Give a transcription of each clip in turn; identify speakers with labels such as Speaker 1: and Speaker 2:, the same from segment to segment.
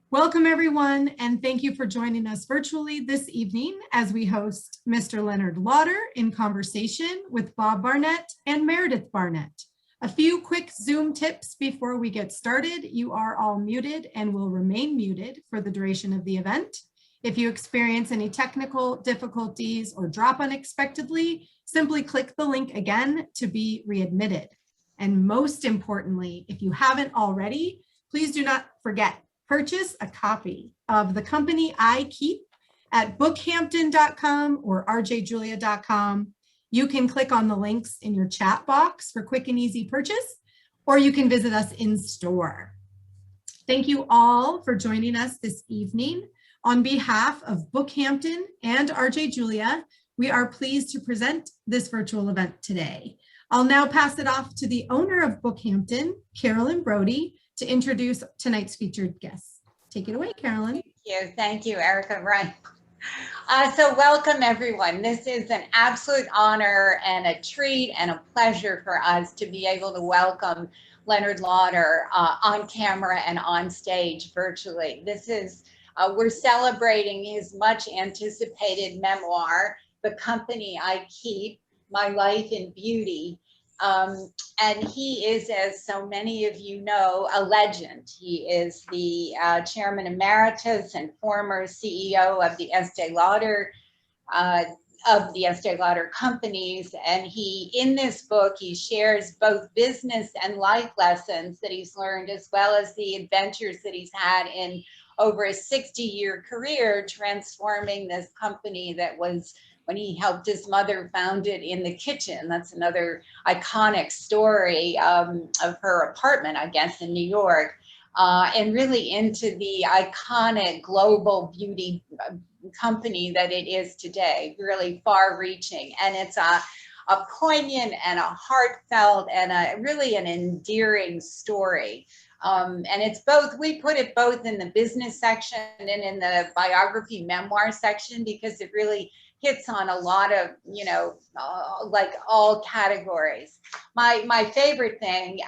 Speaker 1: Welcome, everyone, and thank you for joining us virtually this evening as we host Mr. Leonard Lauder in conversation with Bob Barnett and Meredith Barnett. A few quick Zoom tips before we get started. You are all muted and will remain muted for the duration of the event. If you experience any technical difficulties or drop unexpectedly, simply click the link again to be readmitted. And most importantly, if you haven't already, please do not forget, purchase a copy of The Company I Keep at bookhampton.com or rjjulia.com. You can click on the links in your chat box for quick and easy purchase, or you can visit us in store. Thank you all for joining us this evening. On behalf of Bookhampton and RJ Julia, we are pleased to present this virtual event today. I'll now pass it off to the owner of Bookhampton, Carolyn Brody, to introduce tonight's featured guests. Take it away, Carolyn.
Speaker 2: Thank you, Erica. Right. So welcome, everyone. This is an absolute honor and a treat and a pleasure for us to be able to welcome Leonard Lauder on camera and on stage virtually. This is, we're celebrating his much anticipated memoir, The Company I Keep, My Life in Beauty. And he is, as so many of you know, a legend. He is the chairman emeritus and former CEO of the Estée Lauder, companies. And he, in this book, he shares both business and life lessons that he's learned, as well as the adventures that he's had in over a 60-year career, transforming this company that was, when he helped his mother found it in the kitchen. That's another iconic story of her apartment, I guess, in New York, and really into the iconic global beauty company that it is today, really far-reaching. And it's a poignant and a heartfelt and really an endearing story. And it's both, we put it both in the business section and in the biography memoir section, because it really hits on a lot of, like all categories. My favorite thing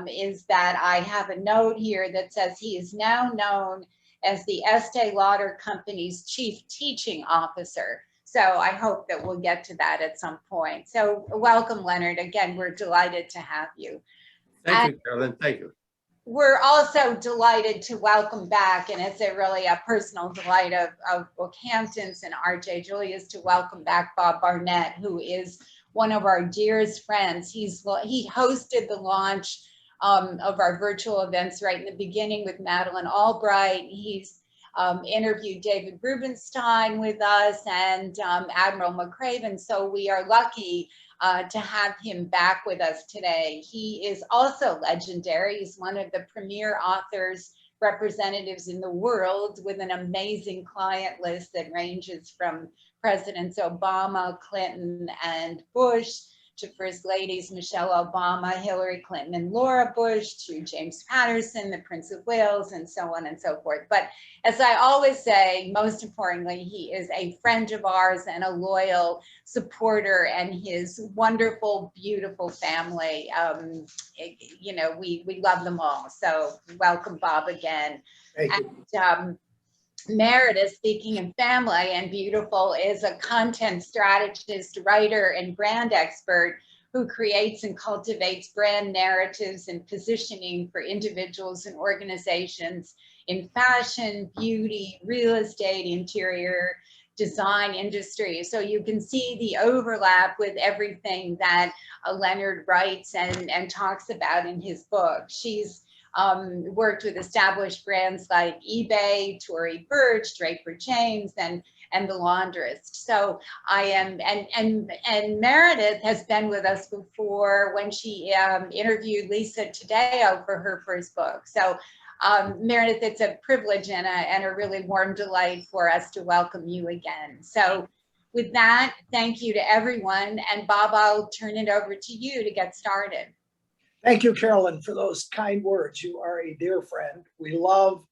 Speaker 2: is that I have a note here that says he is now known as the Estée Lauder Company's Chief Teaching Officer. So I hope that we'll get to that at some point. So welcome, Leonard. Again, we're delighted to have you.
Speaker 3: Thank you, Carolyn. Thank you.
Speaker 2: We're also delighted to welcome back, and it's really a personal delight of Bookhampton's and RJ Julia's to welcome back Bob Barnett, who is one of our dearest friends. He hosted the launch of our virtual events right in the beginning with Madeleine Albright. He's interviewed David Rubenstein with us and Admiral McCraven. So we are lucky to have him back with us today. He is also legendary. He's one of the premier authors, representatives in the world, with an amazing client list that ranges from Presidents Obama, Clinton, and Bush, to First Ladies Michelle Obama, Hillary Clinton, and Laura Bush, to James Patterson, the Prince of Wales, and so on and so forth. But as I always say, most importantly, he is a friend of ours and a loyal supporter, and his wonderful, beautiful family. We love them all. So welcome, Bob, again.
Speaker 3: Thank you.
Speaker 2: And, Meredith, speaking of family and beautiful, is a content strategist, writer, and brand expert who creates and cultivates brand narratives and positioning for individuals and organizations in fashion, beauty, real estate, interior design industry. So you can see the overlap with everything that Leonard writes and talks about in his book. She's worked with established brands like eBay, Tory Burch, Draper James, and the Laundress. So I am, and Meredith has been with us before when she interviewed Lisa Taddeo for her first book. So Meredith, it's a privilege and a really warm delight for us to welcome you again. So with that, thank you to everyone. And Bob, I'll turn it over to you to get started.
Speaker 4: Thank you, Carolyn, for those kind words. You are a dear friend. We love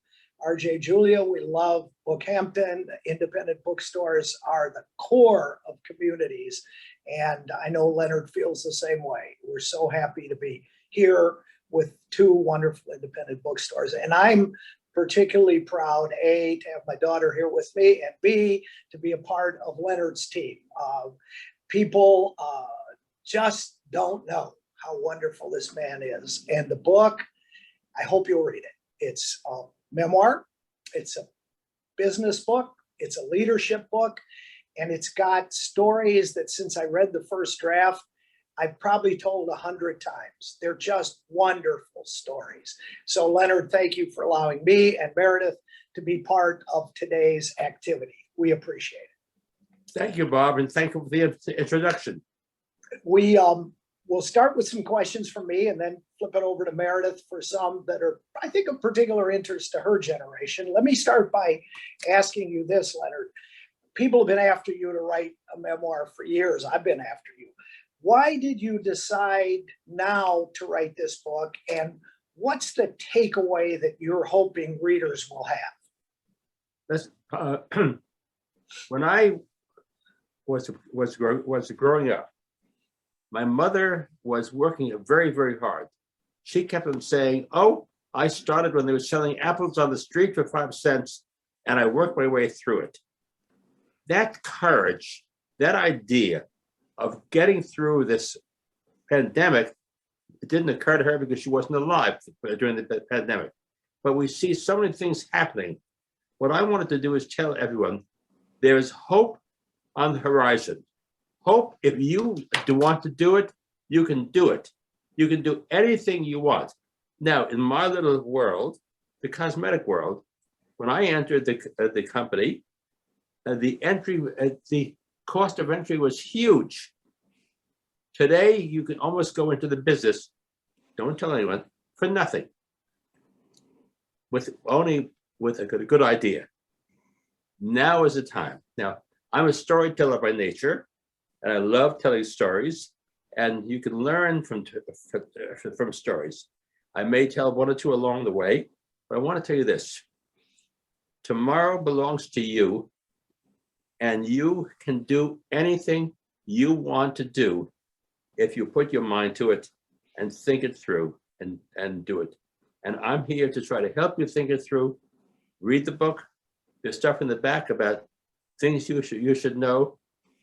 Speaker 4: RJ Julia. We love Bookhampton. Independent bookstores are the core of communities. And I know Leonard feels the same way. We're so happy to be here with two wonderful independent bookstores. And I'm particularly proud, A, to have my daughter here with me, and B, to be a part of Leonard's team. People just don't know how wonderful this man is. And the book, I hope you'll read it. It's a memoir, it's a business book, it's a leadership book, and it's got stories that since I read the first draft, I've probably told 100 times. They're just wonderful stories. So Leonard, thank you for allowing me and Meredith to be part of today's activity. We appreciate it.
Speaker 3: Thank you, Bob, and thank you for the introduction.
Speaker 4: We'll start with some questions from me and then flip it over to Meredith for some that are, I think, of particular interest to her generation. Let me start by asking you this, Leonard. People have been after you to write a memoir for years. I've been after you. Why did you decide now to write this book? And what's the takeaway that you're hoping readers will have?
Speaker 3: When I was growing up, my mother was working very, very hard. She kept on saying, oh, I started when they were selling apples on the street for 5 cents, and I worked my way through it. That courage, that idea of getting through this pandemic, it didn't occur to her because she wasn't alive during the pandemic. But we see so many things happening. What I wanted to do is tell everyone there is hope on the horizon. Hope, if you want to do it, you can do it. You can do anything you want. Now, in my little world, the cosmetic world, when I entered the company, the cost of entry was huge. Today, you can almost go into the business, don't tell anyone, for nothing, with a good idea. Now is the time. Now, I'm a storyteller by nature, and I love telling stories, and you can learn from stories. I may tell 1 or 2 along the way, but I want to tell you this. Tomorrow belongs to you, and you can do anything you want to do if you put your mind to it and think it through and do it. And I'm here to try to help you think it through. Read the book. There's stuff in the back about things you should know,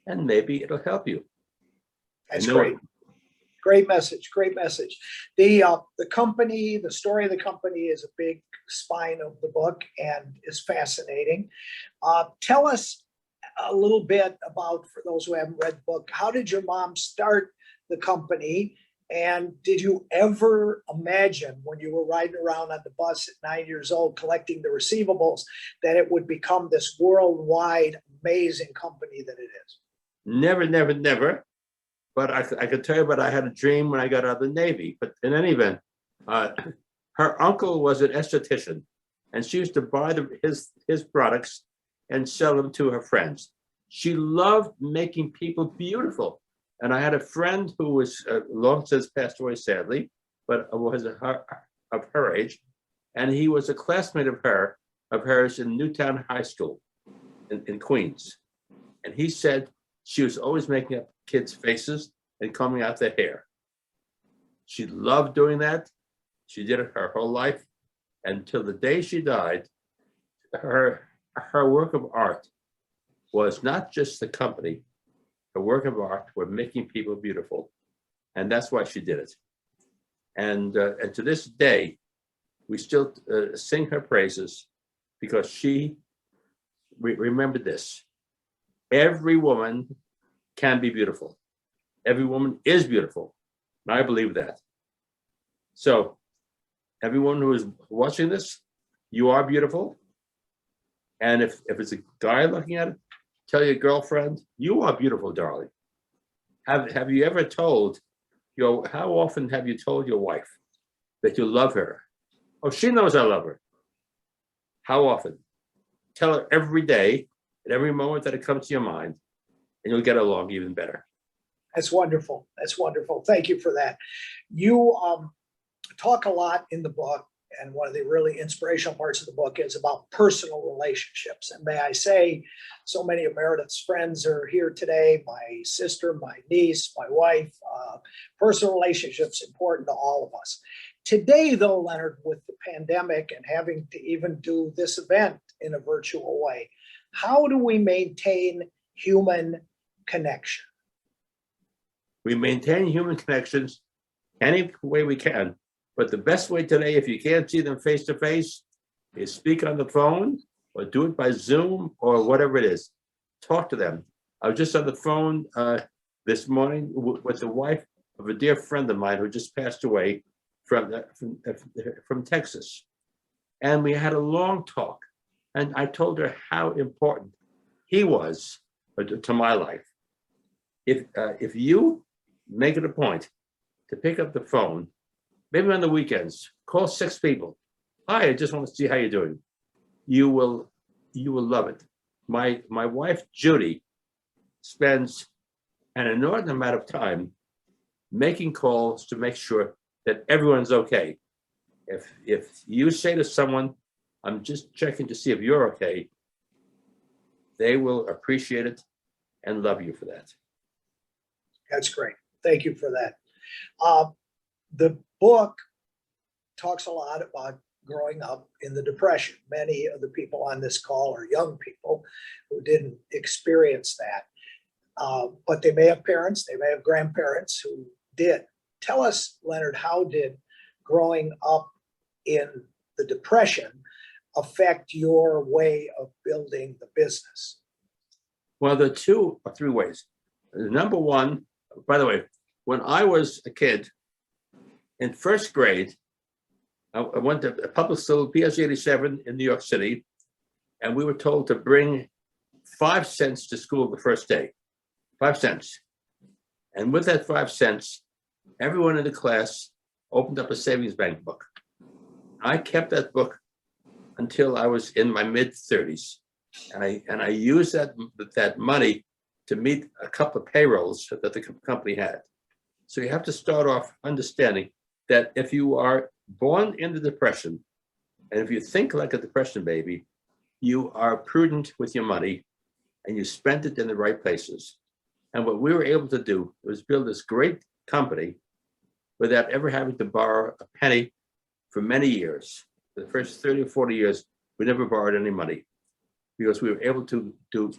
Speaker 3: and maybe it'll help you.
Speaker 4: That's great. Great message. Great message. The company, the story of the company is a big spine of the book and is fascinating. Tell us a little bit about, for those who haven't read the book, how did your mom start the company? And did you ever imagine when you were riding around on the bus at 9 years old collecting the receivables that it would become this worldwide amazing company that it is?
Speaker 3: Never, never, never. But I could tell you, but I had a dream when I got out of the Navy. But in any event, her uncle was an esthetician, and she used to buy his products and sell them to her friends. She loved making people beautiful. And I had a friend who was long since passed away, sadly, but was of her age, and he was a classmate of hers in Newtown High School in Queens. And he said she was always making up kids' faces and combing out their hair. She loved doing that. She did it her whole life until the day she died. Her work of art was not just the company. Her work of art were making people beautiful, and that's why she did it. And to this day, we still sing her praises because she remembered this. Every woman can be beautiful. Every woman is beautiful, and I believe that. So, everyone who is watching this, you are beautiful. And if it's a guy looking at it, tell your girlfriend, you are beautiful, darling. Have you ever told how often have you told your wife that you love her? Oh, she knows I love her. How often? Tell her every day, at every moment that it comes to your mind, and you'll get along even better.
Speaker 4: That's wonderful. That's wonderful. Thank you for that. You talk a lot in the book, and one of the really inspirational parts of the book is about personal relationships. And may I say, so many of Meredith's friends are here today, my sister, my niece, my wife. Personal relationships important to all of us. Today, though, Leonard, with the pandemic and having to even do this event in a virtual way, how do we maintain human connection?
Speaker 3: We maintain human connections any way we can. But the best way today, if you can't see them face to face, is speak on the phone or do it by Zoom or whatever it is. Talk to them. I was just on the phone this morning with the wife of a dear friend of mine who just passed away from Texas. And we had a long talk. And I told her how important he was to my life. If you make it a point to pick up the phone, maybe on the weekends, call 6 people. Hi, I just want to see how you're doing. You will love it. My wife, Judy, spends an inordinate amount of time making calls to make sure that everyone's okay. If you say to someone, I'm just checking to see if you're okay, they will appreciate it and love you for that.
Speaker 4: That's great. Thank you for that. The book talks a lot about growing up in the Depression. Many of the people on this call are young people who didn't experience that. But they may have parents, they may have grandparents who did. Tell us, Leonard, how did growing up in the Depression affect your way of building the business?
Speaker 3: Well, there are 2 or 3 ways. Number one, by the way, when I was a kid in 1st grade, I went to a public school, PS 87 in New York City, and we were told to bring 5 cents to school the first day, 5 cents. And with that 5 cents, everyone in the class opened up a savings bank book. I kept that book until I was in my mid-30s. And I used that money to meet a couple of payrolls that the company had. So you have to start off understanding that if you are born in the Depression, and if you think like a Depression baby, you are prudent with your money and you spent it in the right places. And what we were able to do was build this great company without ever having to borrow a penny for many years. For the first 30 or 40 years, we never borrowed any money because we were able to do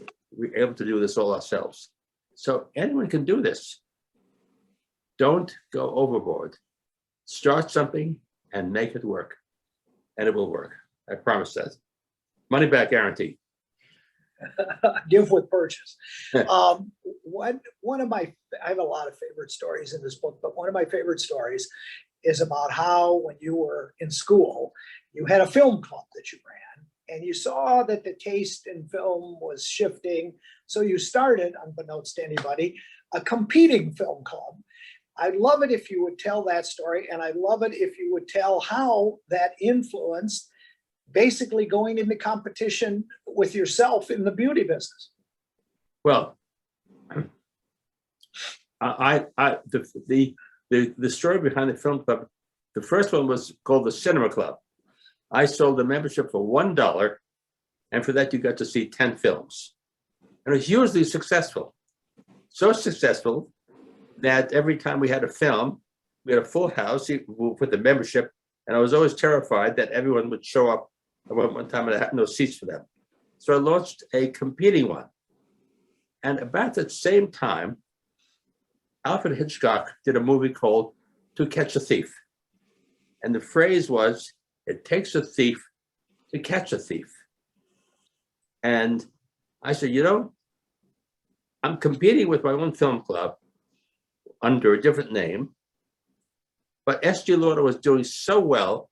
Speaker 3: this all ourselves. So anyone can do this. Don't go overboard. Start something and make it work, and it will work. I promise that. Money back guarantee.
Speaker 4: Give with purchase. One of my, I have a lot of favorite stories in this book, but one of my favorite stories is about how when you were in school, you had a film club that you ran, and you saw that the taste in film was shifting. So you started, unbeknownst to anybody, a competing film club. I'd love it if you would tell that story, and I'd love it if you would tell how that influenced basically going into competition with yourself in the beauty business.
Speaker 3: Well, the story behind the film club, the first one was called the Cinema Club. I sold a membership for $1, and for that you got to see 10 films. And it was hugely successful. So successful that every time we had a film, we had a full house with the membership, and I was always terrified that everyone would show up at one time and I had no seats for them. So I launched a competing one. And about that same time, Alfred Hitchcock did a movie called To Catch a Thief. And the phrase was, it takes a thief to catch a thief. And I said, you know, I'm competing with my own film club under a different name, but Estée Lauder was doing so well,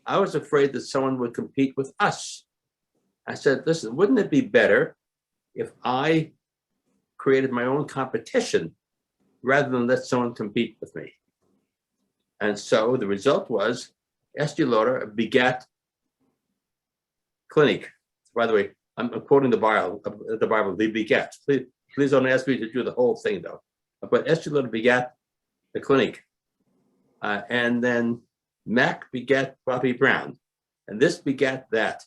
Speaker 3: I was afraid that someone would compete with us. I said, listen, wouldn't it be better if I created my own competition rather than let someone compete with me? And so the result was Estée Lauder begat Clinique. By the way, I'm quoting the Bible, the begat. Please don't ask me to do the whole thing though. But Estée Lauder begat the Clinique. And then Mac begat Bobby Brown. And this begat that.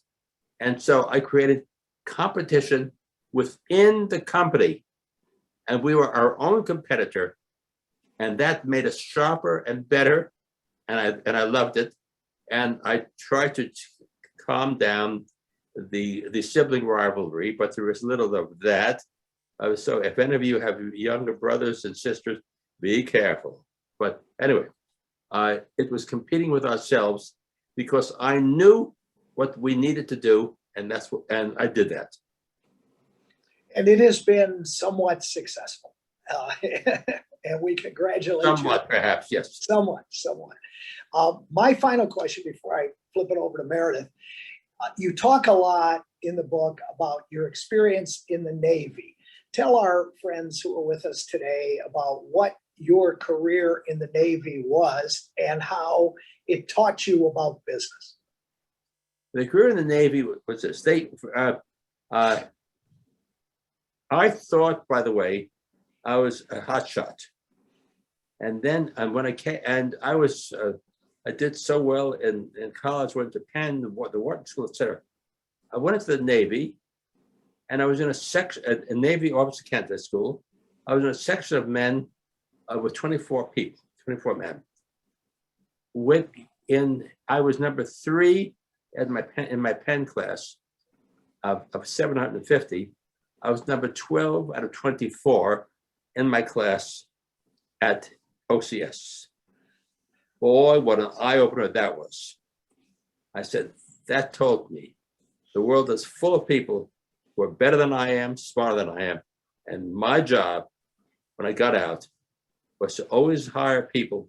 Speaker 3: And so I created competition within the company. And we were our own competitor. And that made us sharper and better and I loved it. And I tried to calm down the sibling rivalry, but there was little of that. So if any of you have younger brothers and sisters, be careful. But anyway, it was competing with ourselves because I knew what we needed to do, and I did that.
Speaker 4: And it has been somewhat successful. And we congratulate you.
Speaker 3: Somewhat, perhaps, yes.
Speaker 4: Somewhat. My final question before I flip it over to Meredith. You talk a lot in the book about your experience in the Navy. Tell our friends who are with us today about what your career in the Navy was and how it taught you about business.
Speaker 3: The career in the Navy was a state. I thought, by the way, I was a hotshot. And then when I came, and I did so well in college, went to Penn, the Wharton School, etc. I went into the Navy, and I was in a Navy Officer Candidate School. I was in a section of men with 24 people, 24 men. I was number 3 in my Penn class of 750. I was number 12 out of 24 in my class at OCS. Boy, what an eye-opener that was. I said, that told me the world is full of people who are better than I am, smarter than I am. And my job, when I got out, was to always hire people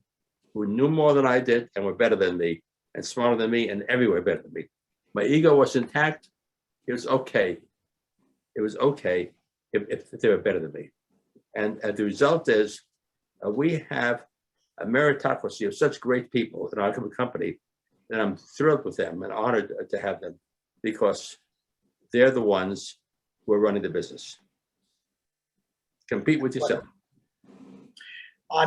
Speaker 3: who knew more than I did and were better than me and smarter than me and everywhere better than me. My ego was intact. It was okay. It was okay if they were better than me. And the result is we have a meritocracy of such great people in our company that I'm thrilled with them and honored to have them because they're the ones who are running the business. Compete with yourself.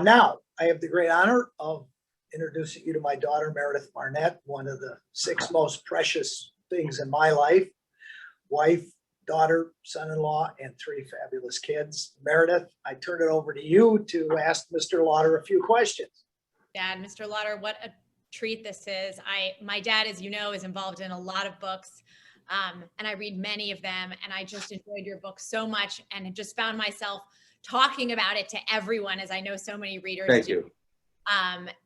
Speaker 4: Now, I have the great honor of introducing you to my daughter, Meredith Barnett, one of the 6 most precious things in my life. Wife, daughter, son-in-law, and 3 fabulous kids. Meredith, I turn it over to you to ask Mr. Lauder a few questions.
Speaker 5: Dad, Mr. Lauder, what a treat this is. My dad, as you know, is involved in a lot of books, and I read many of them, and I just enjoyed your book so much and just found myself talking about it to everyone, as I know so many readers do.
Speaker 3: Thank you.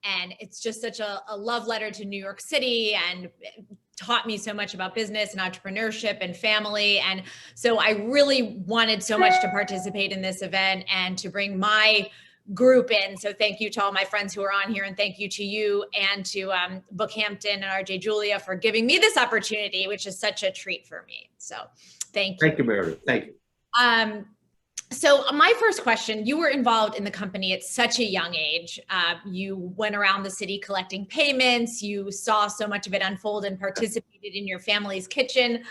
Speaker 5: And it's just such a love letter to New York City and taught me so much about business and entrepreneurship and family. And so I really wanted so much to participate in this event and to bring my group in. So thank you to all my friends who are on here, and thank you to you and to Bookhampton and RJ Julia for giving me this opportunity, which is such a treat for me. So thank you.
Speaker 3: Thank you, Meredith. Thank you.
Speaker 5: So my first question, you were involved in the company at such a young age. You went around the city collecting payments. You saw so much of it unfold and participated in your family's kitchen.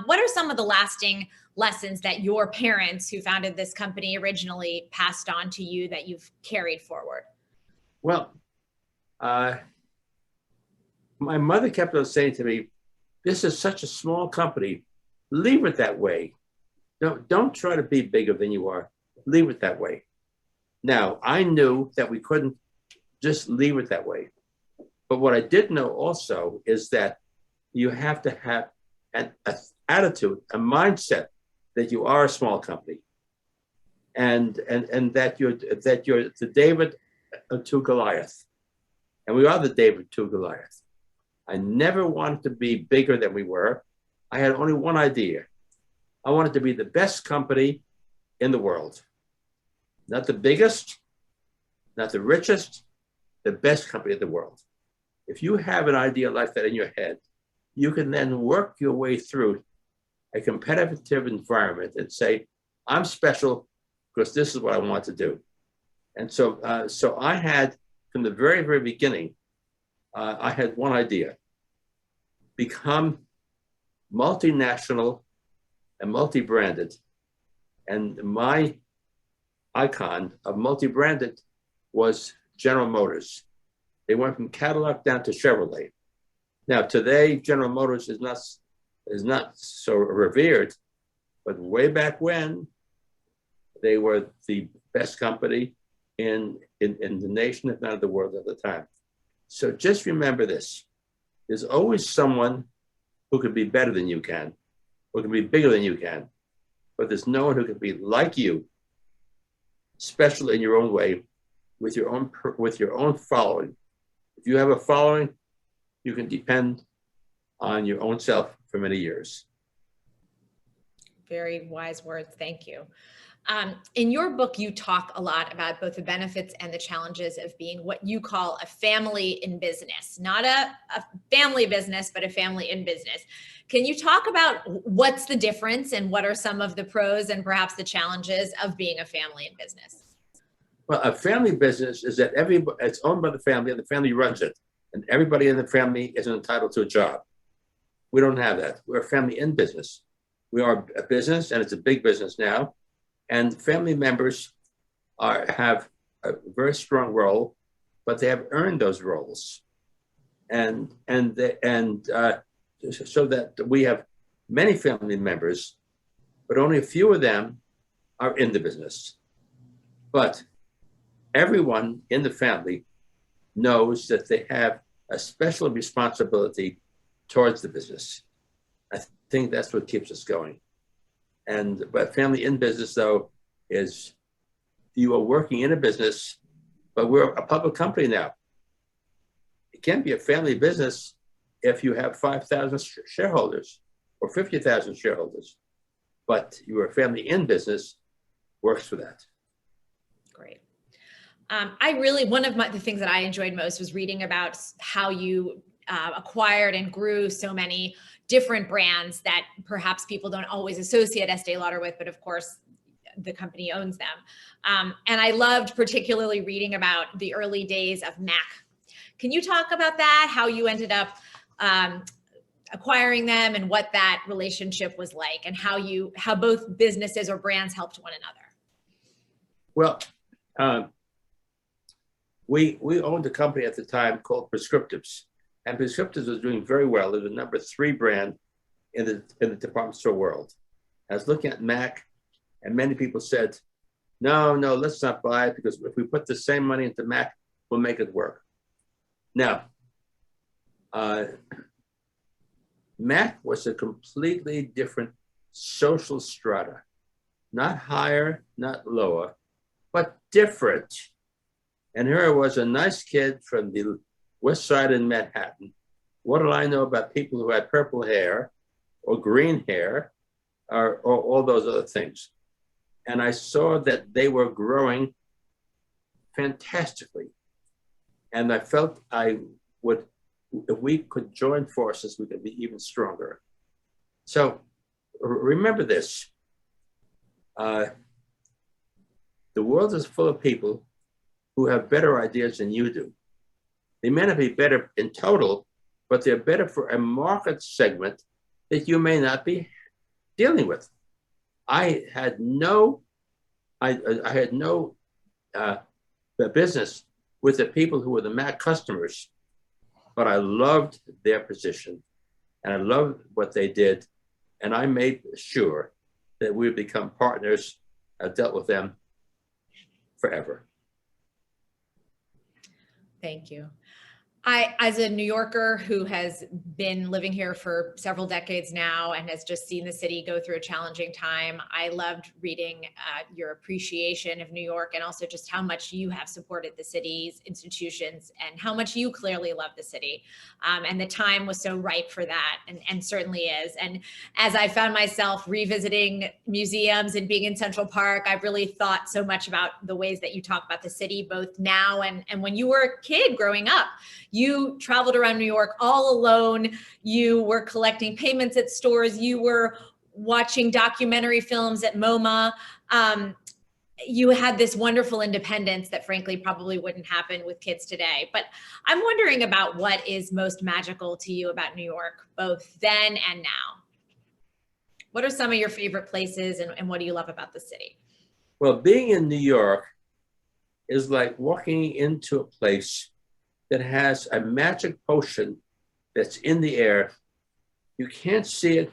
Speaker 5: What are some of the lasting lessons that your parents, who founded this company originally, passed on to you that you've carried forward?
Speaker 3: Well, my mother kept on saying to me, this is such a small company. Leave it that way. Don't try to be bigger than you are. Leave it that way. Now, I knew that we couldn't just leave it that way. But what I did know also is that you have to have an attitude, a mindset that you are a small company, and that you're the David to Goliath, and we are the David to Goliath. I never wanted to be bigger than we were. I had only one idea. I wanted to be the best company in the world. Not the biggest, not the richest, the best company in the world. If you have an idea like that in your head, you can then work your way through a competitive environment and say, I'm special because this is what I want to do. And so, so I had, from the very, very beginning, I had one idea: become multinational and multi-branded. And my icon of multi-branded was General Motors. They went from Cadillac down to Chevrolet. Now today, General Motors is not so revered, but way back when, they were the best company in the nation, if not the world at the time. So just remember this. There's always someone who can be better than you can, who can be bigger than you can, but there's no one who can be like you, special in your own way, with your own following. If you have a following, you can depend on your own self for many years.
Speaker 5: Very wise words. Thank you. In your book, you talk a lot about both the benefits and the challenges of being what you call a family in business, not a family business, but a family in business. Can you talk about what's the difference and what are some of the pros and perhaps the challenges of being a family in business?
Speaker 3: Well, a family business is that it's owned by the family and the family runs it. And everybody in the family is entitled to a job. We don't have that. We're a family in business. We are a business, and it's a big business now. And family members have a very strong role, but they have earned those roles. So that we have many family members, but only a few of them are in the business. But everyone in the family knows that they have a special responsibility towards the business. I think that's what keeps us going. But family in business, though, is you are working in a business, but we're a public company now. It can't be a family business if you have 5,000 shareholders or 50,000 shareholders. But you are a family in business, works for that.
Speaker 5: Great. One of the things that I enjoyed most was reading about how you acquired and grew so many different brands that perhaps people don't always associate Estée Lauder with, but of course the company owns them. And I loved particularly reading about the early days of MAC. Can you talk about that, how you ended up acquiring them and what that relationship was like and how both businesses or brands helped one another?
Speaker 3: Well, we owned a company at the time called Prescriptives, and Prescriptives was doing very well. It was the number 3 brand in the department store world. I was looking at MAC, and many people said, no, let's not buy it, because if we put the same money into MAC, we'll make it work. Now, MAC was a completely different social strata, not higher, not lower, but different. And here I was, a nice kid from the West Side in Manhattan. What did I know about people who had purple hair or green hair or all those other things? And I saw that they were growing fantastically. And I felt if we could join forces, we could be even stronger. So remember this. The world is full of people who have better ideas than you do. They may not be better in total, but they're better for a market segment that you may not be dealing with. I had no business with the people who were the MAC customers, but I loved their position and I loved what they did. And I made sure that we would become partners. I've dealt with them forever.
Speaker 5: Thank you. As a New Yorker who has been living here for several decades now and has just seen the city go through a challenging time, I loved reading your appreciation of New York and also just how much you have supported the city's institutions and how much you clearly love the city. And the time was so ripe for that, and certainly is. And as I found myself revisiting museums and being in Central Park, I've really thought so much about the ways that you talk about the city, both now and when you were a kid growing up. You traveled around New York all alone. You were collecting payments at stores. You were watching documentary films at MoMA. You had this wonderful independence that frankly probably wouldn't happen with kids today. But I'm wondering about what is most magical to you about New York, both then and now. What are some of your favorite places and what do you love about the city?
Speaker 3: Well, being in New York is like walking into a place that has a magic potion that's in the air. You can't see it,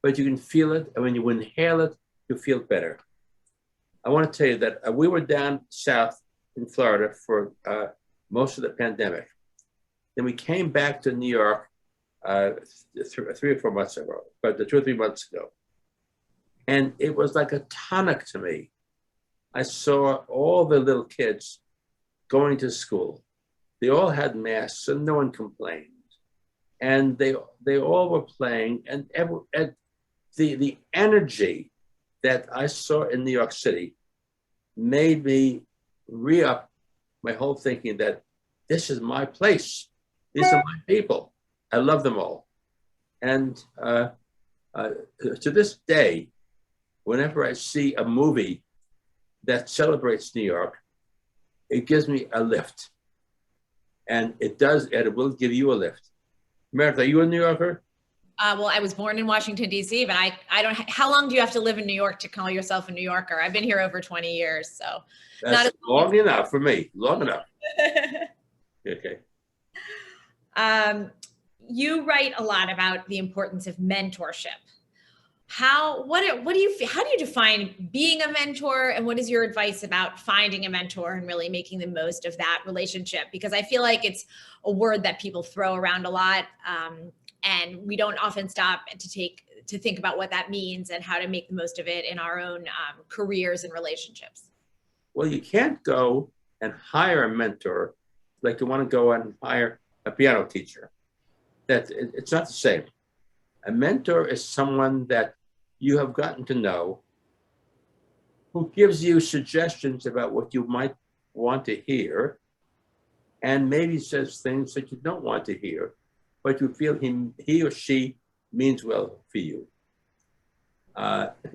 Speaker 3: but you can feel it. And when you inhale it, you feel better. I want to tell you that we were down south in Florida for most of the pandemic. Then we came back to New York 3 or 4 months ago, but 2 or 3 months ago. And it was like a tonic to me. I saw all the little kids going to school. They all had masks and no one complained. And they all were playing, and the energy that I saw in New York City made me re-up my whole thinking that this is my place. These are my people. I love them all. And to this day, whenever I see a movie that celebrates New York, it gives me a lift. And it does, and it will give you a lift. Meredith, are you a New Yorker?
Speaker 5: Well, I was born in Washington, D.C., but I don't, how long do you have to live in New York to call yourself a New Yorker? I've been here over 20 years, so.
Speaker 3: That's
Speaker 5: not as
Speaker 3: long enough for me, long enough. Okay.
Speaker 5: You write a lot about the importance of mentorship. How do you define being a mentor, and what is your advice about finding a mentor and really making the most of that relationship? Because I feel like it's a word that people throw around a lot, and we don't often stop to think about what that means and how to make the most of it in our own careers and relationships.
Speaker 3: Well, you can't go and hire a mentor like you want to go and hire a piano teacher. It's not the same. A mentor is someone that you have gotten to know, who gives you suggestions about what you might want to hear, and maybe says things that you don't want to hear, but you feel he or she means well for you.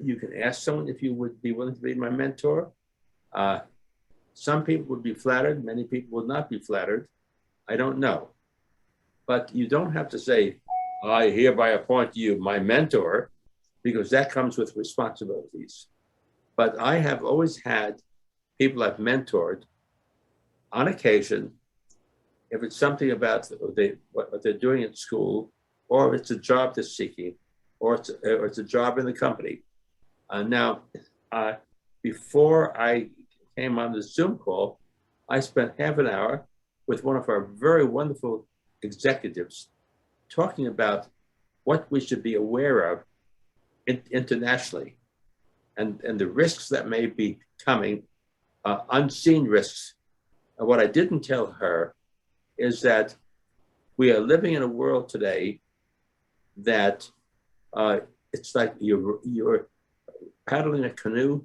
Speaker 3: You can ask someone if you would be willing to be my mentor. Some people would be flattered, many people would not be flattered. I don't know. But you don't have to say, I hereby appoint you my mentor, because that comes with responsibilities. But I have always had people I've mentored on occasion, if it's something about what they're doing at school, or if it's a job they're seeking, or it's a job in the company. Now, before I came on the Zoom call, I spent half an hour with one of our very wonderful executives talking about what we should be aware of internationally, and the risks that may be coming, unseen risks. And what I didn't tell her is that we are living in a world today that it's like you're paddling a canoe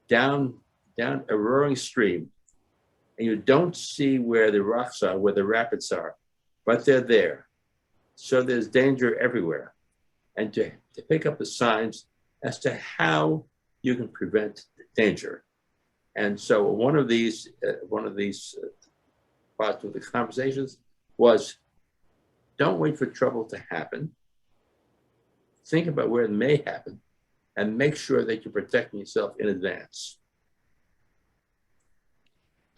Speaker 3: down a roaring stream, and you don't see where the rocks are, where the rapids are, but they're there. So there's danger everywhere. And to pick up the signs as to how you can prevent danger. And so one of these parts of the conversations was, don't wait for trouble to happen. Think about where it may happen, and make sure that you're protecting yourself in advance.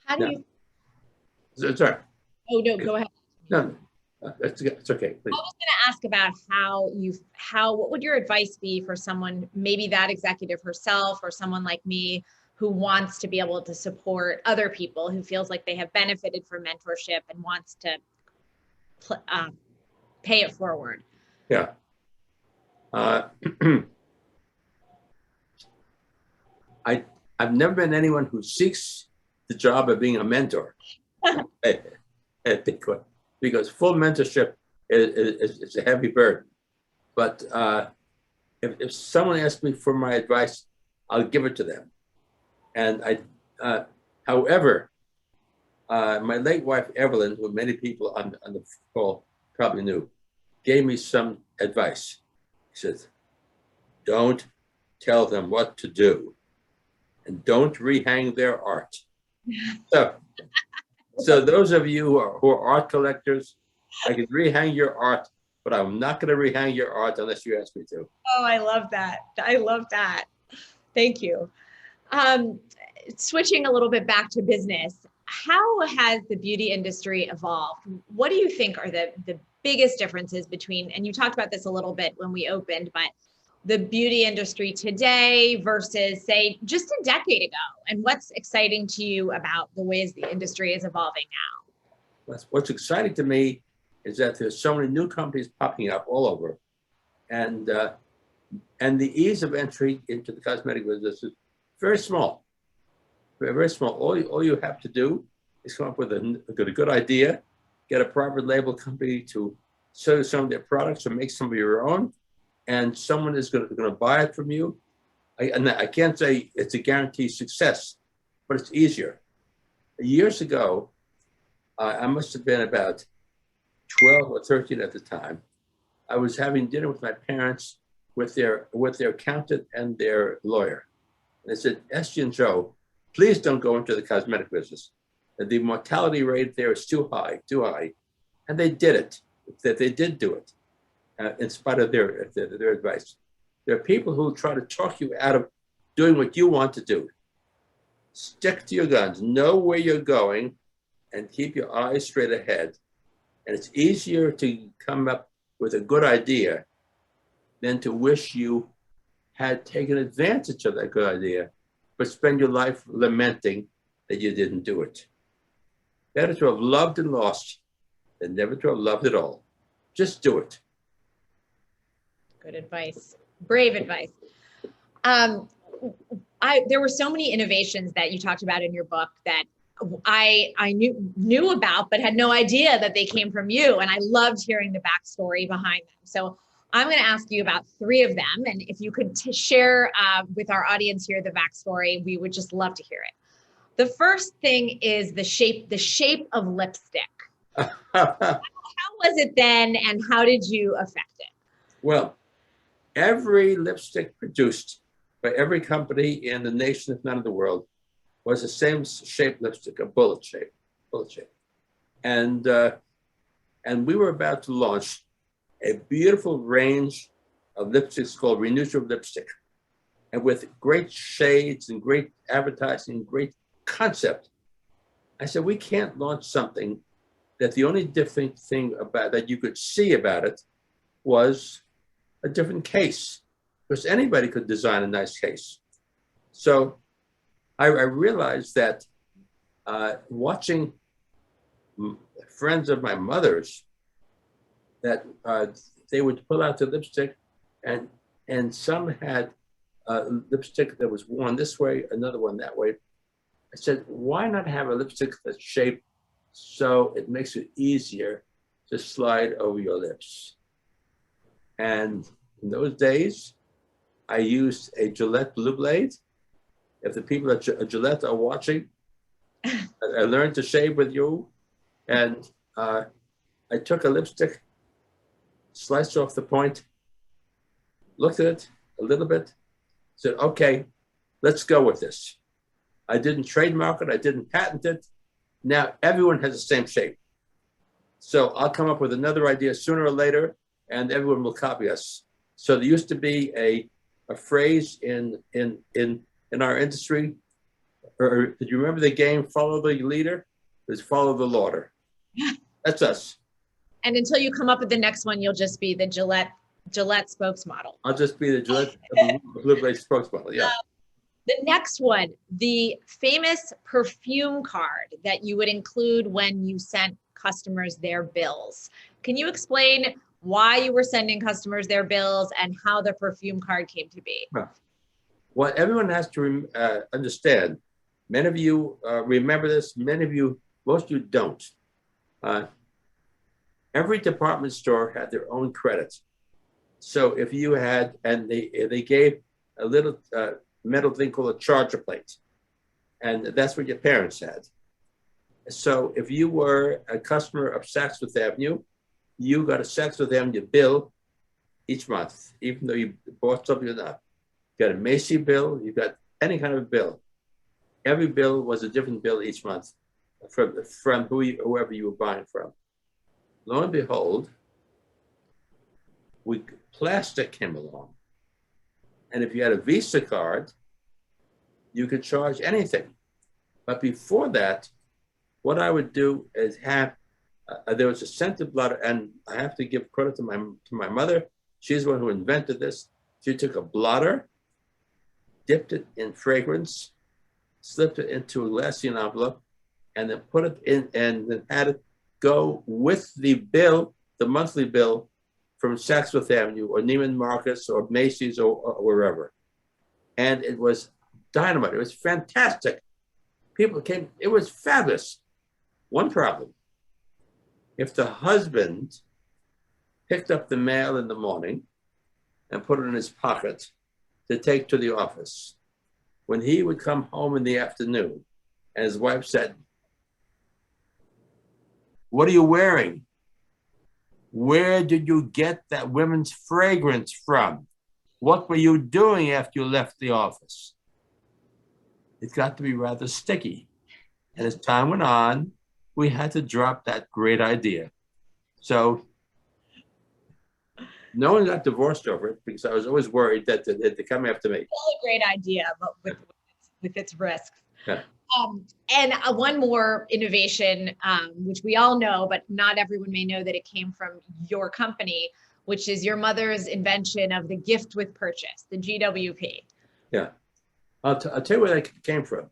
Speaker 5: How do you?
Speaker 3: Sorry.
Speaker 5: Oh no, go ahead.
Speaker 3: No, it's okay. Please.
Speaker 5: I was going to ask about what would your advice be for someone, maybe that executive herself, or someone like me who wants to be able to support other people, who feels like they have benefited from mentorship and wants to pay it forward?
Speaker 3: Yeah. I've never been anyone who seeks the job of being a mentor. Because full mentorship is a heavy burden. But if someone asks me for my advice, I'll give it to them. And however, my late wife, Evelyn, who many people on the call probably knew, gave me some advice. She said, don't tell them what to do, and don't rehang their art. So those of you who are art collectors, I can rehang your art, but I'm not going to rehang your art unless you ask me to.
Speaker 5: Oh, I love that. I love that. Thank you. Switching a little bit back to business, how has the beauty industry evolved? What do you think are the biggest differences between, and you talked about this a little bit when we opened, but the beauty industry today versus, say, just a decade ago? And what's exciting to you about the ways the industry is evolving now?
Speaker 3: what's exciting to me is that there's so many new companies popping up all over, and the ease of entry into the cosmetic business is very small, very, very small. All you have to do is come up with a good idea, get a private label company to sell some of their products or make some of your own, and someone is going to buy it from you. I can't say it's a guaranteed success, but it's easier. Years ago, I must have been about 12 or 13 at the time. I was having dinner with my parents with their accountant and their lawyer. And they said, Estée and Joe, please don't go into the cosmetic business. The mortality rate there is too high. And they did it. They did do it, in spite of their advice. There are people who try to talk you out of doing what you want to do. Stick to your guns, know where you're going, and keep your eyes straight ahead. And it's easier to come up with a good idea than to wish you had taken advantage of that good idea, but spend your life lamenting that you didn't do it. Better to have loved and lost than never to have loved at all. Just do it.
Speaker 5: Good advice. Brave advice. There were so many innovations that you talked about in your book that I knew about, but had no idea that they came from you. And I loved hearing the backstory behind them. So I'm going to ask you about 3 of them. And if you could share with our audience here the backstory, we would just love to hear it. The first thing is the shape of lipstick. How was it then, and how did you affect it?
Speaker 3: Well, every lipstick produced by every company in the nation, if not in the world, was the same shape lipstick, a bullet shape. And we were about to launch a beautiful range of lipsticks called Renewal Lipstick, and with great shades and great advertising, great concept. I said, we can't launch something that the only different thing about that you could see about it was a different case, because anybody could design a nice case. So I realized that watching friends of my mother's, that they would pull out the lipstick, and some had lipstick that was worn this way, another one that way. I said, why not have a lipstick that's shaped so it makes it easier to slide over your lips? And in those days, I used a Gillette Blue Blade. If the people at Gillette are watching, I learned to shave with you. And I took a lipstick, sliced off the point, looked at it a little bit, said, okay, let's go with this. I didn't trademark it, I didn't patent it. Now everyone has the same shape. So I'll come up with another idea sooner or later, and everyone will copy us. So there used to be a phrase in our industry, or did you remember the game, follow the leader? Is follow the Lauder. That's us.
Speaker 5: And until you come up with the next one, you'll just be the Gillette spokesmodel.
Speaker 3: I'll just be the Gillette Blue Blade spokesmodel, yeah.
Speaker 5: The next one, the famous perfume card that you would include when you sent customers their bills. Can you explain why you were sending customers their bills and how the perfume card came to be?
Speaker 3: Well, everyone has to understand. Many of you remember this, most of you don't. Every department store had their own credit. So if you had, and they gave a little metal thing called a charger plate, and that's what your parents had. So if you were a customer of Saks Fifth Avenue, you got a Saks Fifth Avenue bill each month, even though you bought something or not. You got a Macy bill, you got any kind of bill. Every bill was a different bill each month from whoever you were buying from. Lo and behold, plastic came along. And if you had a Visa card, you could charge anything. But before that, what I would do is have, there was a scented blotter, and I have to give credit to my mother. She's the one who invented this. She took a blotter, dipped it in fragrance, slipped it into a glassine envelope, and then put it in, and then had it go with the bill, the monthly bill from Saks Fifth Avenue or Neiman Marcus or Macy's or wherever. And it was dynamite. It was fantastic. People came, it was fabulous. One problem: if the husband picked up the mail in the morning and put it in his pocket to take to the office, when he would come home in the afternoon and his wife said, "What are you wearing? Where did you get that women's fragrance from? What were you doing after you left the office?" It got to be rather sticky. And as time went on, we had to drop that great idea. So no one got divorced over it because I was always worried that they'd come after me.
Speaker 5: Still a great idea, but with its risks.
Speaker 3: Yeah.
Speaker 5: And one more innovation, which we all know, but not everyone may know that it came from your company, which is your mother's invention of the gift with purchase, the GWP.
Speaker 3: Yeah. I'll tell you where that came from.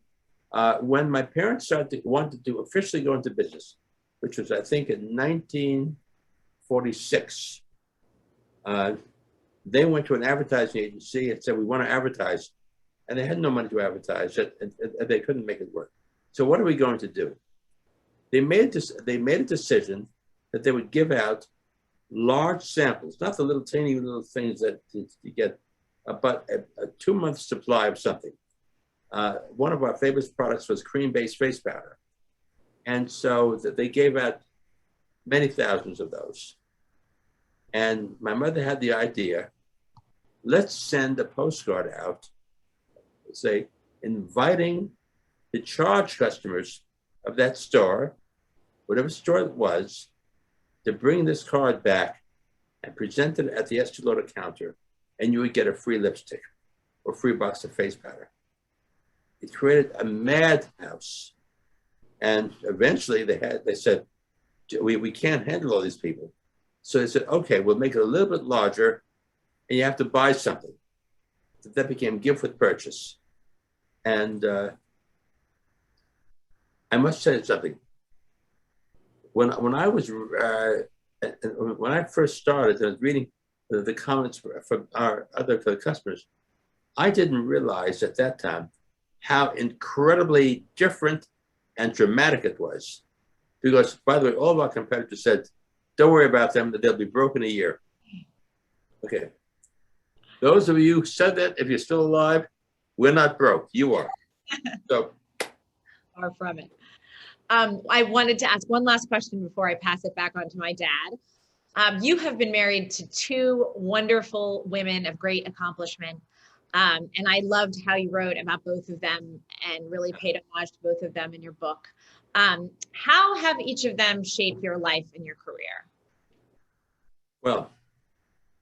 Speaker 3: When my parents wanted to officially go into business, which was, I think, in 1946, they went to an advertising agency and said, "We want to advertise." And they had no money to advertise it, and they couldn't make it work. So what are we going to do? They made a decision that they would give out large samples, not the little teeny little things that you get, but a 2-month supply of something. One of our famous products was cream-based face powder. And so that they gave out many thousands of those. And my mother had the idea, let's send a postcard out, say, inviting the charge customers of that store, whatever store it was, to bring this card back and present it at the Estée Lauder counter, and you would get a free lipstick or free box of face powder. It created a madhouse. And eventually they said, we can't handle all these people. So they said, okay, we'll make it a little bit larger and you have to buy something. That became gift with purchase. And I must say something. When I first started, I was reading the comments from our other customers, I didn't realize at that time how incredibly different and dramatic it was. Because, by the way, all of our competitors said, don't worry about them, that they'll be broke in a year. Okay. Those of you who said that, if you're still alive, we're not broke. You are. So,
Speaker 5: far from it. I wanted to ask one last question before I pass it back on to my dad. You have been married to 2 wonderful women of great accomplishment. And I loved how you wrote about both of them and really paid homage to both of them in your book. How have each of them shaped your life and your career?
Speaker 3: Well,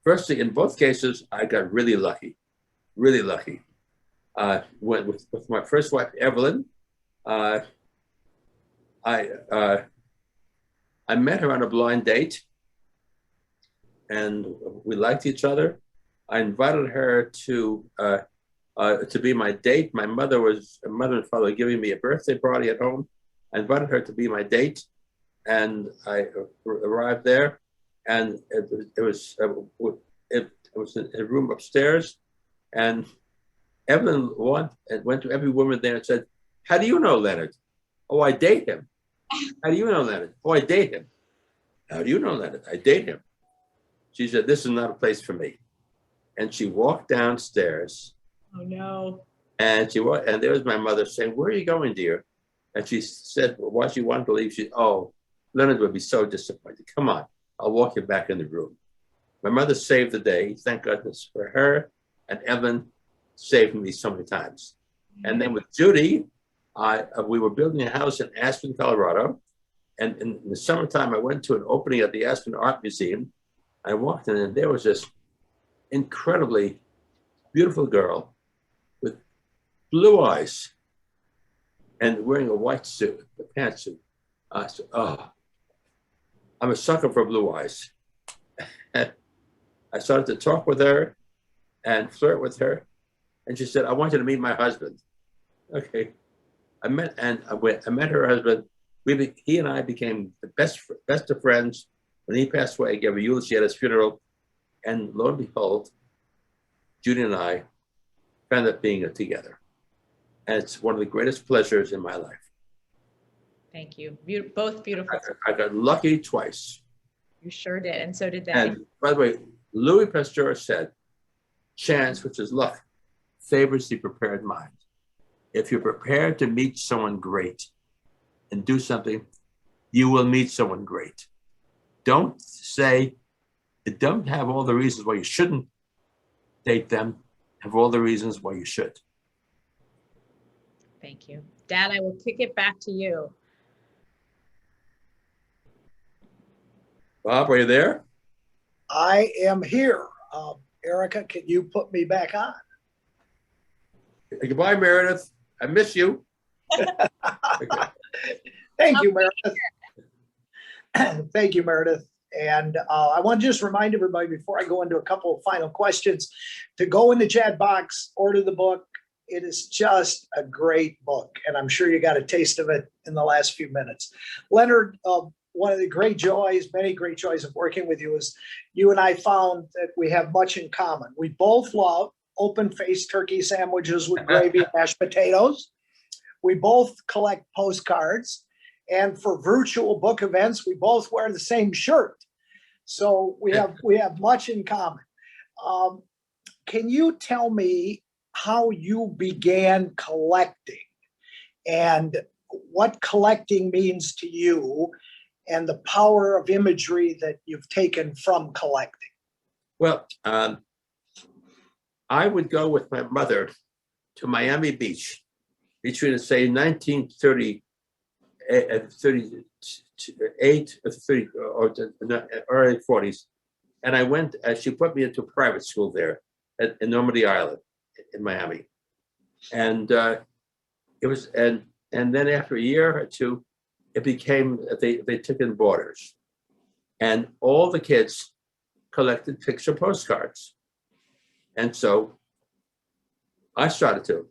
Speaker 3: firstly, in both cases, I got really lucky, really lucky. With my first wife, Evelyn, I met her on a blind date, and we liked each other. I invited her to be my date. My mother and father were giving me a birthday party at home. I invited her to be my date, and I arrived there, and it was in a room upstairs, and Evelyn went to every woman there and said, "How do you know Leonard?" "Oh, I date him." "How do you know Leonard?" "Oh, I date him." "How do you know Leonard?" "I date him." She said, "This is not a place for me." And she walked downstairs.
Speaker 5: Oh no.
Speaker 3: And there was my mother saying, "Where are you going, dear?" And she said, well, why she wanted to leave, "Oh, Leonard would be so disappointed. Come on, I'll walk you back in the room." My mother saved the day. Thank goodness for her. And Evan saved me so many times. And then with Judy, we were building a house in Aspen, Colorado. And in the summertime, I went to an opening at the Aspen Art Museum. I walked in, and there was this incredibly beautiful girl with blue eyes and wearing a white suit, a pantsuit. I said, "Oh, I'm a sucker for blue eyes." And I started to talk with her and flirt with her. And she said, "I want you to meet my husband." Okay. I met her husband, he and I became the best of friends. When he passed away, I gave a eulogy at his funeral, and lo and behold, Judy and I ended up being together. And it's one of the greatest pleasures in my life.
Speaker 5: Thank you. Both beautiful.
Speaker 3: I got lucky twice.
Speaker 5: You sure did, and so did they.
Speaker 3: And by the way, Louis Pasteur said, chance, which is luck, favors the prepared mind. If you're prepared to meet someone great and do something, you will meet someone great. Don't have all the reasons why you shouldn't date them, have all the reasons why you should.
Speaker 5: Thank you. Dad, I will kick it back to you.
Speaker 3: Bob, are you there?
Speaker 4: I am here. Erica, can you put me back on?
Speaker 3: Goodbye, Meredith. I miss you.
Speaker 4: Thank you, Meredith. Thank you, Meredith. And I want to just remind everybody before I go into a couple of final questions to go in the chat box, order the book. It is just a great book, and I'm sure you got a taste of it in the last few minutes. Leonard, one of the great joys, many great joys of working with you is you and I found that we have much in common. We both love open-faced turkey sandwiches with gravy and mashed potatoes. We both collect postcards. And for virtual book events, we both wear the same shirt. So we have much in common. Can you tell me how you began collecting and what collecting means to you and the power of imagery that you've taken from collecting?
Speaker 3: Well, I would go with my mother to Miami Beach between, say, 1938 or 30 or early 40s. And I went, she put me into private school there in Normandy Island in Miami. And it was, and then after a year or two, it became, they took in boarders. And all the kids collected picture postcards. And so I started to.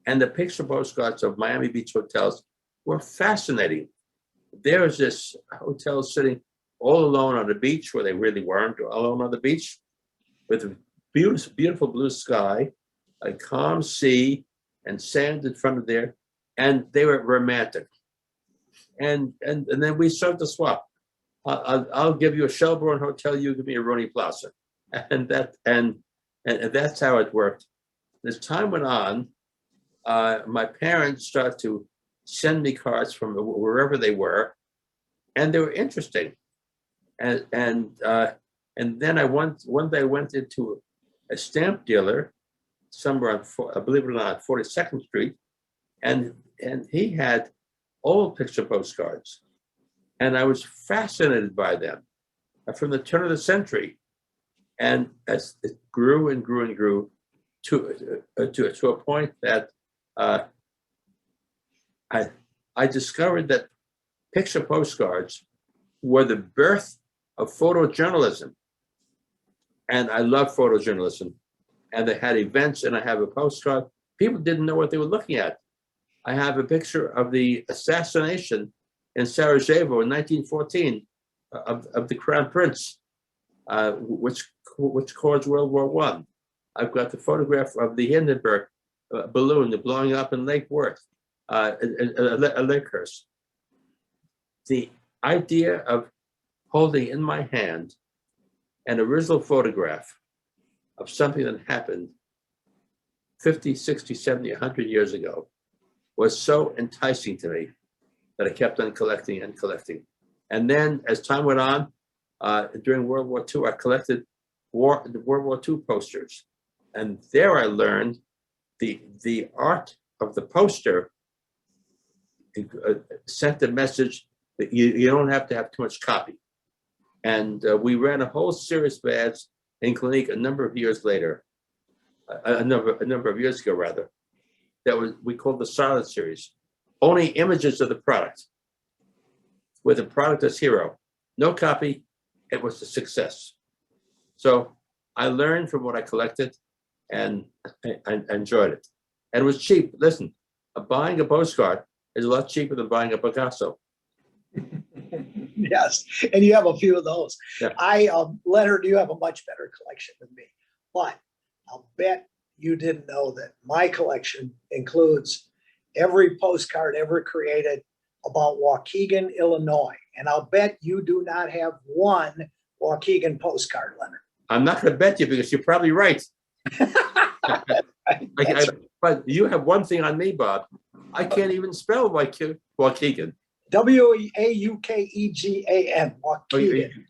Speaker 3: And the picture postcards of Miami Beach hotels were fascinating. There was this hotel sitting all alone on the beach where they really weren't, alone on the beach with a beautiful, beautiful blue sky, a calm sea, and sand in front of there. And they were romantic. And then we started to swap. I'll give you a Shelbourne hotel, you give me a Roney Plaza. And that's how it worked. As time went on, my parents started to send me cards from wherever they were, and they were interesting. And then one day I went into a stamp dealer somewhere on, believe it or not, 42nd Street, and he had old picture postcards, and I was fascinated by them from the turn of the century. And as it grew and grew and grew to a point that I discovered that picture postcards were the birth of photojournalism. And I love photojournalism. And they had events, and I have a postcard. People didn't know what they were looking at. I have a picture of the assassination in Sarajevo in 1914 of the Crown Prince, which caused World War I. I've got the photograph of the Hindenburg balloon blowing up in Lake Worth, Lakehurst. The idea of holding in my hand an original photograph of something that happened 50, 60, 70, 100 years ago was so enticing to me that I kept on collecting and collecting. And then as time went on, during World War II, I collected World War II posters. And there I learned the art of the poster sent the message that you don't have to have too much copy. And we ran a whole series of ads in Clinique a number of years later, a number of years ago rather, we called the Silent Series. Only images of the product, with the product as hero. No copy, it was a success. So I learned from what I collected, and I enjoyed it. And it was cheap. Listen, buying a postcard is a lot cheaper than buying a Picasso.
Speaker 4: Yes, and you have a few of those.
Speaker 3: Yeah.
Speaker 4: Leonard, you have a much better collection than me, but I'll bet you didn't know that my collection includes every postcard ever created about Waukegan, Illinois. And I'll bet you do not have one Waukegan postcard, Leonard.
Speaker 3: I'm not going to bet you because you're probably right. But you have one thing on me, Bob. I can't even spell Waukegan.
Speaker 4: Waukegan, Waukegan.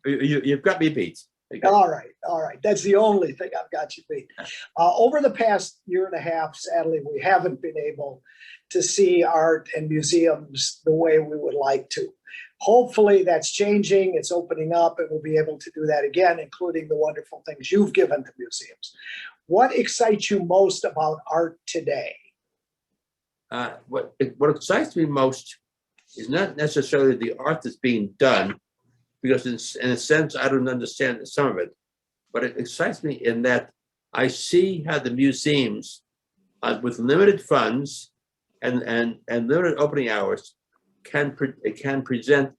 Speaker 3: You've got me beat.
Speaker 4: All right. That's the only thing I've got you beat. Over the past year and a half, sadly, we haven't been able to see art and museums the way we would like to. Hopefully that's changing. It's opening up and we'll be able to do that again, including the wonderful things you've given to museums. What excites you most about art today?
Speaker 3: What excites me most is not necessarily the art that's being done, because in a sense, I don't understand some of it, but it excites me in that I see how the museums, with limited funds and limited opening hours, can present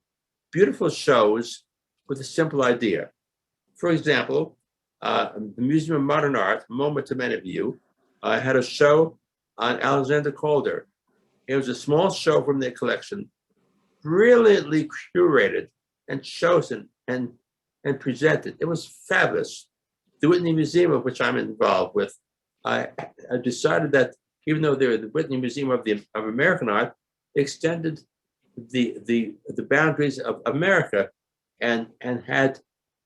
Speaker 3: beautiful shows with a simple idea. For example, the Museum of Modern Art, Moment to Many of You, had a show on Alexander Calder. It was a small show from their collection, brilliantly curated and chosen and presented. It was fabulous. The Whitney Museum, of which I'm involved with, I decided that even though they're the Whitney Museum of American Art, they extended the boundaries of America and had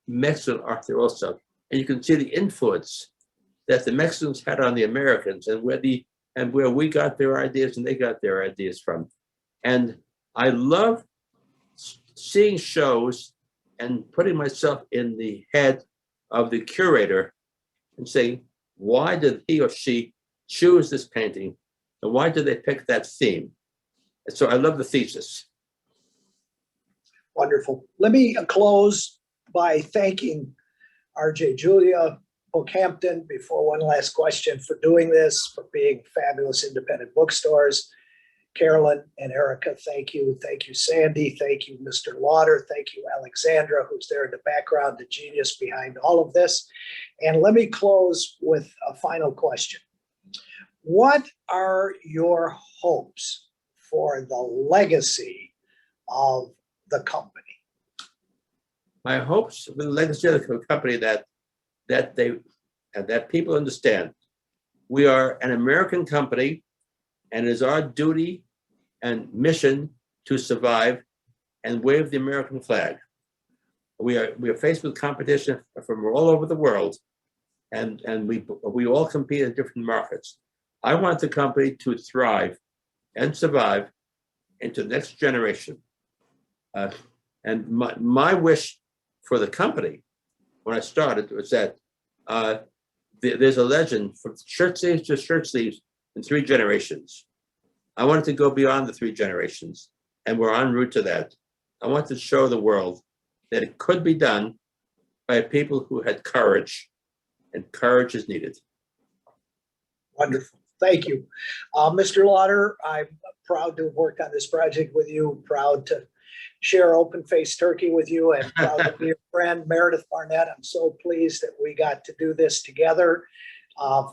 Speaker 3: Mexican art there also. And you can see the influence that the Mexicans had on the Americans, and where we got their ideas and they got their ideas from. And I love seeing shows and putting myself in the head of the curator and saying, why did he or she choose this painting? And why did they pick that theme? And so I love the thesis.
Speaker 4: Wonderful. Let me close by thanking RJ Julia, Bookhampton, before one last question, for doing this, for being fabulous independent bookstores. Carolyn and Erica, thank you. Thank you, Sandy. Thank you, Mr. Lauder. Thank you, Alexandra, who's there in the background, the genius behind all of this. And let me close with a final question. What are your hopes for the legacy of the company?
Speaker 3: My hopes for the legacy of the company that people understand we are an American company, and it is our duty and mission to survive and wave the American flag. We are faced with competition from all over the world, and we all compete in different markets. I want the company to thrive and survive into the next generation. And my wish for the company when I started was that there's a legend from shirt sleeves to shirt sleeves in 3 generations. I wanted to go beyond the 3 generations, and we're en route to that. I want to show the world that it could be done by people who had courage, and courage is needed.
Speaker 4: Wonderful. Thank you. Mr. Lauder, I'm proud to have worked on this project with you, proud to share open-faced turkey with you, and proud to be a friend. Meredith Barnett, I'm so pleased that we got to do this together.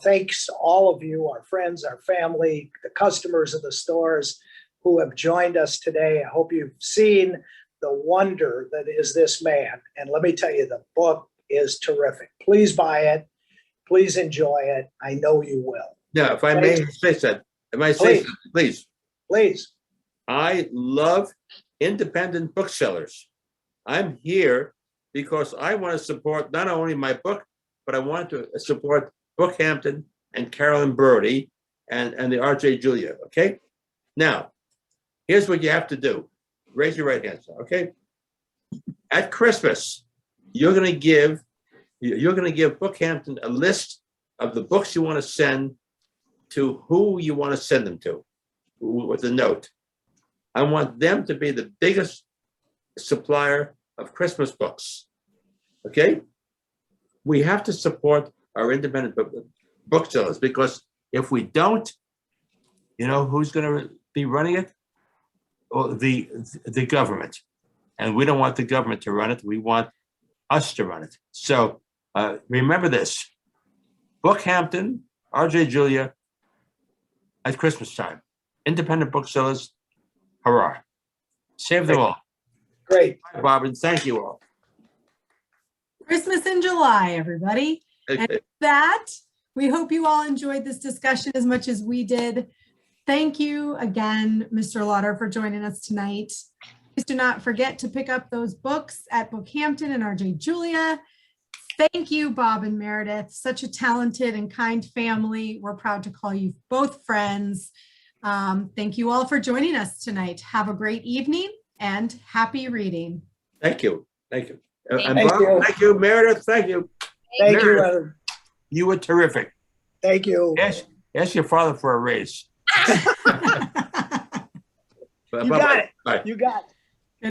Speaker 4: Thanks to all of you, our friends, our family, the customers of the stores who have joined us today. I hope you've seen the wonder that is this man. And let me tell you, the book is terrific. Please buy it. Please enjoy it. I know you will.
Speaker 3: Yeah, if I may say that, please.
Speaker 4: Please.
Speaker 3: I love independent booksellers. I'm here because I want to support not only my book, but I want to support Bookhampton and Carolyn Brody and the RJ Julia, okay? Now, here's what you have to do. Raise your right hand, okay? At Christmas, you're gonna give Bookhampton a list of the books you want to send to who you want to send them to, with a note. I want them to be the biggest supplier of Christmas books, okay? We have to support our independent booksellers, because if we don't, you know who's going to be running it? Or the government. And we don't want the government to run it. We want us to run it. So remember this. Bookhampton, R.J. Julia, at Christmas time. Independent booksellers, hurrah. Save them all.
Speaker 4: Great.
Speaker 3: Bye, Bob, and thank you all.
Speaker 1: Christmas in July, everybody. And with that, we hope you all enjoyed this discussion as much as we did. Thank you again, Mr. Lauder, for joining us tonight. Please do not forget to pick up those books at Bookhampton and R.J. Julia. Thank you, Bob and Meredith. Such a talented and kind family. We're proud to call you both friends. Thank you all for joining us tonight. Have a great evening and happy reading.
Speaker 3: Thank you. Thank you. And
Speaker 4: Thank
Speaker 3: Bob,
Speaker 4: you.
Speaker 3: thank you. Meredith, thank you.
Speaker 4: Thank you,
Speaker 3: Meredith,
Speaker 4: Leonard.
Speaker 3: You were terrific.
Speaker 4: Thank you.
Speaker 3: Ask your father for a raise.
Speaker 4: You got it.
Speaker 3: Bye.
Speaker 4: You got it.